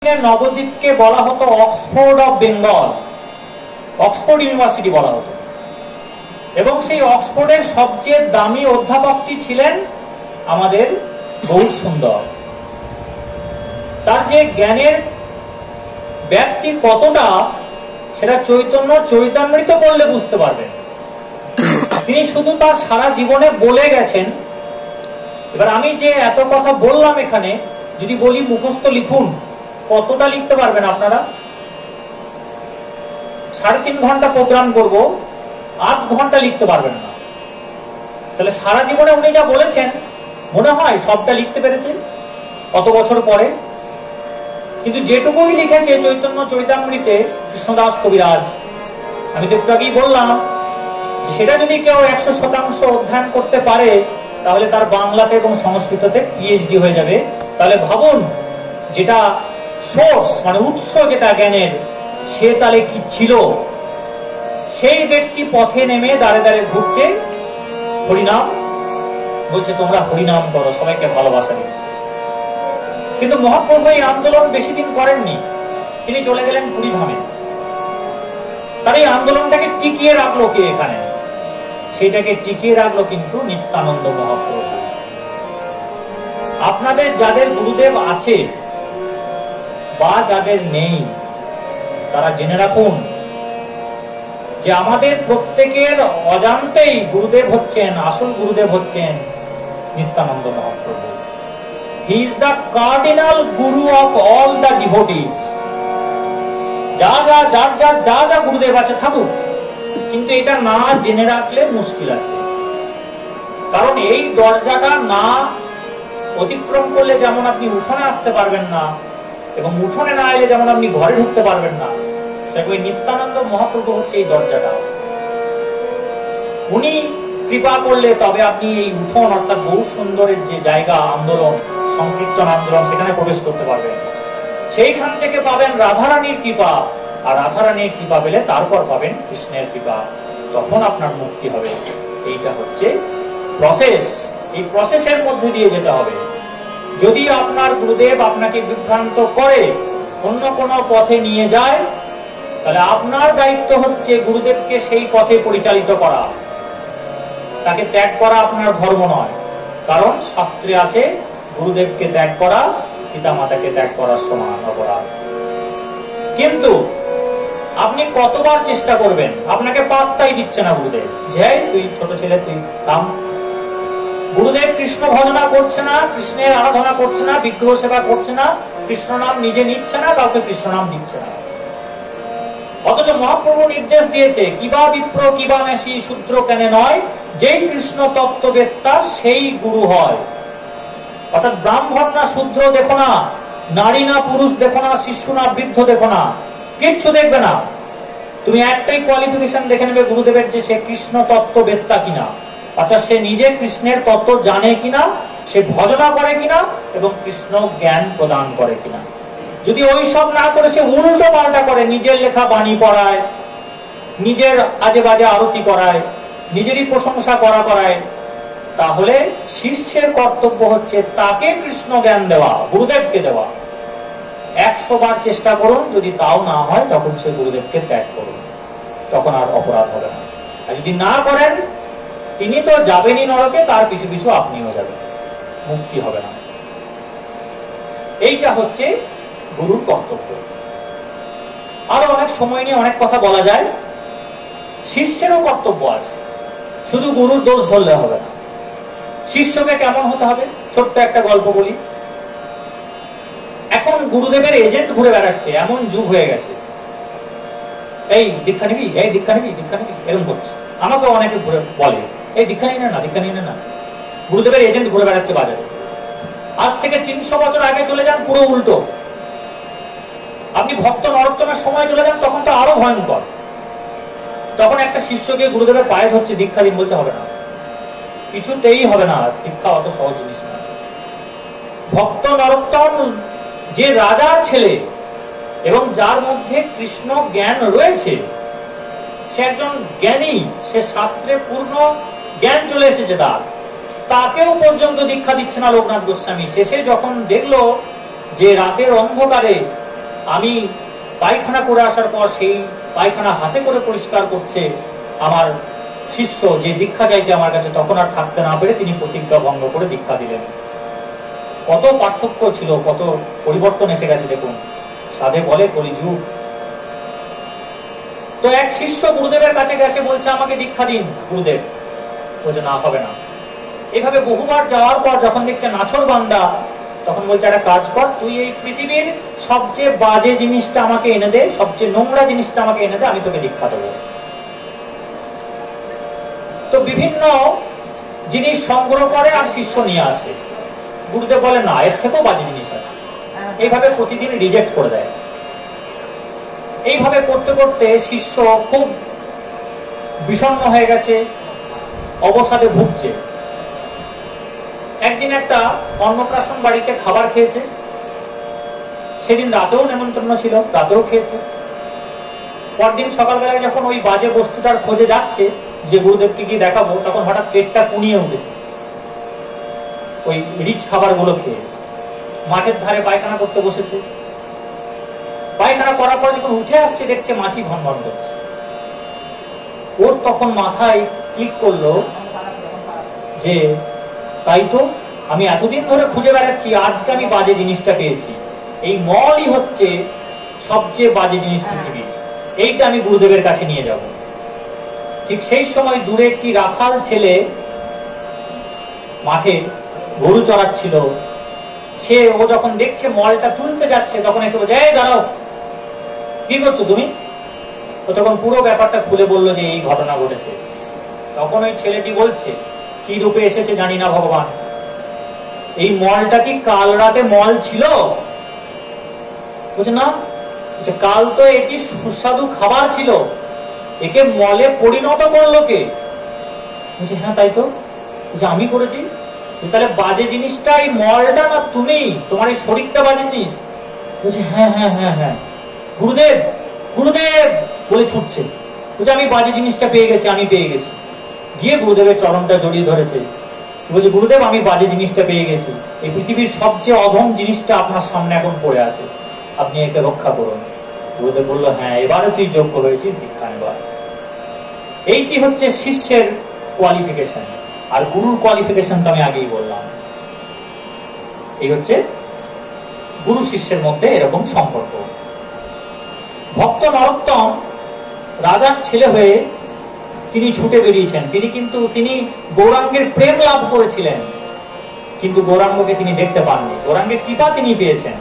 নবদ্বীপকে বলা হতো Oxford of Bengal, Oxford university বলা হতো, এবং সেই অক্সফোর্ডের সবচেয়ে দামি অধ্যাপকটি ছিলেন আমাদের গৌরসুন্দর। তার যে জ্ঞানের ব্যাপ্তি কতটা সেটা চৈতন্য চরিতামৃত পড়লে বুঝতে পারবেন। তিনি শুধু তার সারা জীবনে বলে গেছেন। এবার আমি যে এত কথা বললাম এখানে যদি বলি মুখস্থ লিখুন, কতটা লিখতে পারবেন আপনারা? 3.5 ঘন্টা প্রোগ্রাম করব, 8 ঘন্টা লিখতে পারবেন না। তাহলে সারা জীবনে উনি যা বলেছেন মনে হয় সবটা লিখতে পেরেছেন কত বছর পরে? কিন্তু যেটুকুই লিখেছে চৈতন্য চরিতামৃতে কৃষ্ণদাস কবিরাজ, আমি তো একটু আগেই বললাম সেটা যদি কেউ 100% অধ্যয়ন করতে পারে তাহলে তার বাংলাতে এবং সংস্কৃততে পিএইচডি হয়ে যাবে। তাহলে ভাবুন, যেটা সোর্স মানে উৎস যেটা জ্ঞানের, সে তাহলে কি ছিল? সেই ব্যক্তি পথে নেমে দাঁড়ে দাঁড়ে ঘুরছে, হরিনাম বলছে তোমরা হরিনাম করো, সবাইকে ভালোবাসা দিচ্ছে। কিন্তু মহাপ্রভু এই আন্দোলন বেশি দিন করেননি, তিনি চলে গেলেন পুরীধামে। তার এই আন্দোলনটাকে টিকিয়ে রাখলো কে এখানে? সেটাকে টিকিয়ে রাখলো কিন্তু নিত্যানন্দ মহাপ্রভু। আপনাদের যাদের গুরুদেব আছে বা যাদের নেই তারা জেনে রাখুন যে আমাদের প্রত্যেকের অজান্তেই গুরুদেব হচ্ছেন, আসল গুরুদেব হচ্ছেন Nityananda Mahaprabhu. He is the cardinal guru of all the devotees. যা গুরুদেব আছে থাকুক, কিন্তু এটা না জেনে রাখলে মুশকিল আছে। কারণ এই দরজাটা না অতিক্রম করলে যেমন আপনি উঠোনে আসতে পারবেন না, এবং উঠোনে না এলে যেমন আপনি ঘরে ঢুকতে পারবেন না, সেরকম নিত্যানন্দ মহাপ্রভু হচ্ছে এই দরজাটা। উনি কৃপা করলে তবে আপনি এই উঠোন অর্থাৎ গৌরসুন্দরের যে জায়গা, আন্দোলন, সংকীর্তন আন্দোলন, সেখানে প্রবেশ করতে পারবেন। সেইখান থেকে পাবেন রাধারানীর কৃপা, আর রাধারানীর কৃপা পেলে তারপর পাবেন কৃষ্ণের কৃপা, তখন আপনার মুক্তি হবে। এইটা হচ্ছে প্রসেস। এই প্রসেসের মধ্যে দিয়ে যেতে হবে। যদি আপনার গুরুদেব আপনাকে বিভ্রান্ত করে অন্য কোনো পথে নিয়ে যায়, তাহলে আপনার দায়িত্ব হচ্ছে গুরুদেবকে সেই পথে পরিচালিত করা। তাকে ত্যাগ করা আপনার ধর্ম নয়, কারণ শাস্ত্রে আছে গুরুদেবকে ত্যাগ করা পিতা মাতাকে ত্যাগ করার সমান অপরাধ। কিন্তু আপনি কতবার চেষ্টা করবেন, আপনাকে পাত্তাই দিচ্ছে না গুরুদেব, যে তুই ছোট ছেলে, তুই থাম। গুরুদেব কৃষ্ণ ভজনা করছে না, কৃষ্ণের আরাধনা করছে না, বিগ্রহ সেবা করছে না, কৃষ্ণ নাম নিজে নিচ্ছে না, কাউকে কৃষ্ণ নাম দিচ্ছে না। অথচ মহাপ্রভু নির্দেশ দিয়েছে, কিবা বিপ্র কিবা মেশি শূদ্র কেন নয়, যেই কৃষ্ণ তত্ত্ববেত্তা সেই গুরু হয়। অর্থাৎ ব্রাহ্মণ না শূদ্র দেখো না, নারী না পুরুষ দেখো না, শিশু না বৃদ্ধ দেখো না, কিচ্ছু দেখবে না। তুমি একটাই কোয়ালিফিকেশন দেখে নেবে গুরুদেবের, যে সে কৃষ্ণ তত্ত্ববেত্তা কিনা, অর্থাৎ সে নিজে কৃষ্ণের তত্ত্ব জানে কিনা, সে ভজনা করে কিনা, এবং কৃষ্ণ জ্ঞান প্রদান করে কিনা। যদি ওই সব না করে সে উল্টো পাল্টা করে, নিজের লেখা বাণী পড়ায়, নিজের আজে বাজে আরতি করায়, নিজেরই প্রশংসা করায়, তাহলে শিষ্যের কর্তব্য হচ্ছে তাকে কৃষ্ণ জ্ঞান দেওয়া, গুরুদেবকে দেওয়া। 100 বার চেষ্টা করুন, যদি তাও না হয় তখন সে গুরুদেবকে ত্যাগ করুন, তখন আর অপরাধ হবে না। আর যদি না করেন, তিনি তো যাবেনই নরকে, তার পিছু পিছু আপনিও যাবেন, মুক্তি হবে না। এইটা হচ্ছে গুরুর কর্তব্য। আরো অনেক সময় নিয়ে অনেক কথা বলা যায়। শিষ্যেরও কর্তব্য আছে, শুধু গুরুর দোষ ধরলে হবে না। শিষ্যকে কেমন হতে হবে, ছোট্ট একটা গল্প বলি। এখন গুরুদেবের এজেন্ট ঘুরে বেড়াচ্ছে, এমন যুগ হয়ে গেছে। এই দীক্ষা নিবি, এই দীক্ষা নিবি, দীক্ষা নিবি, এরকম করছে। আমাকে অনেকে ঘুরে বলে, এই দীক্ষা নিয়ে না, দীক্ষা নিয়ে না। গুরুদেবের এজেন্ট ঘুরে বেড়াচ্ছে বাজারে। আজ থেকে 300 বছর আগে চলে যান, পুরো উল্টো। আপনি ভক্ত নরোত্তমের সময় চলে যান, তখন তো আরো ভয়ঙ্কর। তখন একটা শিষ্যকে গুরুদেবের পায়ে ধরছে, দীক্ষা দিন, বলছে হবে না, কিছুতেই হবে না, দীক্ষা অত সহজ জিনিস না। ভক্ত নরোত্তম যে রাজার ছেলে এবং যার মধ্যে কৃষ্ণ জ্ঞান রয়েছে, সে একজন জ্ঞানী, সে শাস্ত্রে পূর্ণ জ্ঞান চলে এসেছে তাকেও পর্যন্ত দীক্ষা দিচ্ছে না লোকনাথ গোস্বামী। শেষে যখন দেখলো যে রাতের অন্ধকারে আমি পায়খানা করে আসার পর সেই পায়খানা হাতে করে পরিষ্কার করছে আমার শিষ্য, যে দীক্ষা চাইছে আমার কাছে, তখন আর থাকতে না পেরে তিনি প্রতিজ্ঞা ভঙ্গ করে দীক্ষা দিলেন। কত পার্থক্য ছিল, কত পরিবর্তন এসে গেছে দেখুন। সাধে বলে কলিযুগ। তো এক শিষ্য গুরুদেবের কাছে গেছে, বলছে আমাকে দীক্ষা দিন। গুরুদেব বলছে না, হবে না। এভাবে বহুবার যাওয়ার পর যখন দেখছে নাছর বান্দা, তখন বলছে একটা কাজ কর, তুই এই পৃথিবীর সবচেয়ে বাজে জিনিসটা আমাকে এনে দে, সবচেয়ে নোংরা জিনিসটা আমাকে এনে দে, আমি তোকে দীক্ষা দেবো। তো বিভিন্ন জিনিস সংগ্রহ করে আর শিষ্য নিয়ে আসে। গুরুদেব বলে না, এর থেকেও বাজে জিনিস আছে। এইভাবে প্রতিদিন রিজেক্ট করে দেয়। এইভাবে করতে করতে শিষ্য খুব বিষণ্ণ হয়ে গেছে, অবসাদে ভুগছে। একদিন একটা অন্নপ্রাশন বাড়িতে খাবার খেয়েছে। সেদিন রাতেও নেমন্তন্ন ছিল, রাতেও খেয়েছে। পরদিন সকালবেলায় যখন ওই বাজে বস্তুটার খোঁজে যাচ্ছে যে গুরুদেবকে গিয়ে দেখাবো, তখন হঠাৎ পেটটা কুনিয়ে উঠেছে ওই রিচ খাবার গুলো খেয়ে। মাঠের ধারে পায়খানা করতে বসেছে। পায়খানা করার পর যখন উঠে আসছে, দেখছে মাছি ঘন ঘন করছে। ওর তখন মাথায় ক্লিক করলো যে তাই তো, আমি এতদিন ধরে খুঁজে বেড়াচ্ছি, আজকে আমি বাজে জিনিসটা পেয়েছি। এই মলই হচ্ছে সবচেয়ে বাজে জিনিস পৃথিবীর, এইটা আমি গুরুদেবের কাছে নিয়ে যাব। ঠিক সেই সময় দূরে একটি রাখাল ছেলে মাঠে গরু চড়াচ্ছিল। ও যখন দেখছে মলটা তুলতে যাচ্ছে, তখন একটু বলছে, এই দাঁড়াও, কি করছো তুমি? তো তখন পুরো ব্যাপারটা খুলে বললো যে এই ঘটনা ঘটেছে। তখন ওই ছেলেটি বলছে, কি রূপে এসেছে জানি না ভগবান, এই মলটা কি কাল রাতে মল ছিল? বুঝে না, কাল তো এটি সুস্বাদু খাবার ছিল, একে মলে পরিণত করলো কে? বলছে হ্যাঁ তাই তো। আমি করেছি। তাহলে বাজে জিনিসটা এই মলটা না তুমি, তোমার এই শরীরটা বাজে জিনিস? বলছে হ্যাঁ হ্যাঁ হ্যাঁ হ্যাঁ। গুরুদেব গুরুদেব বলে ছুটছে। বলছে আমি বাজে জিনিসটা পেয়ে গেছি, আমি পেয়ে গেছি। গিয়ে গুরুদেবের চরণটা জড়িয়ে ধরেছে। বলছে গুরুদেব আমি বাজে জিনিসটা পেয়ে গেছি, এই পৃথিবীর সবচেয়ে অধম জিনিসটা আপনার সামনে এখন পড়ে আছে, আপনি একে রক্ষা করুন। গুরুদেব বললো হ্যাঁ, এবারে তুই যোগ্য হয়েছিস দীক্ষা নেবার। এইটি হচ্ছে শিষ্যের কোয়ালিফিকেশন, আর গুরুর কোয়ালিফিকেশন তো আমি আগেই বললাম। এই হচ্ছে গুরু শিষ্যের মধ্যে এরকম সম্পর্ক। ভক্ত নরোত্তম রাজার ছেলে হয়ে তিনি ছুটে বেরিয়েছেন। তিনি গৌরাঙ্গের প্রেম লাভ করেছিলেন, কিন্তু গৌরাঙ্গকে তিনি দেখতে পাননি। গৌরাঙ্গের কৃপা তিনি পেয়েছেন।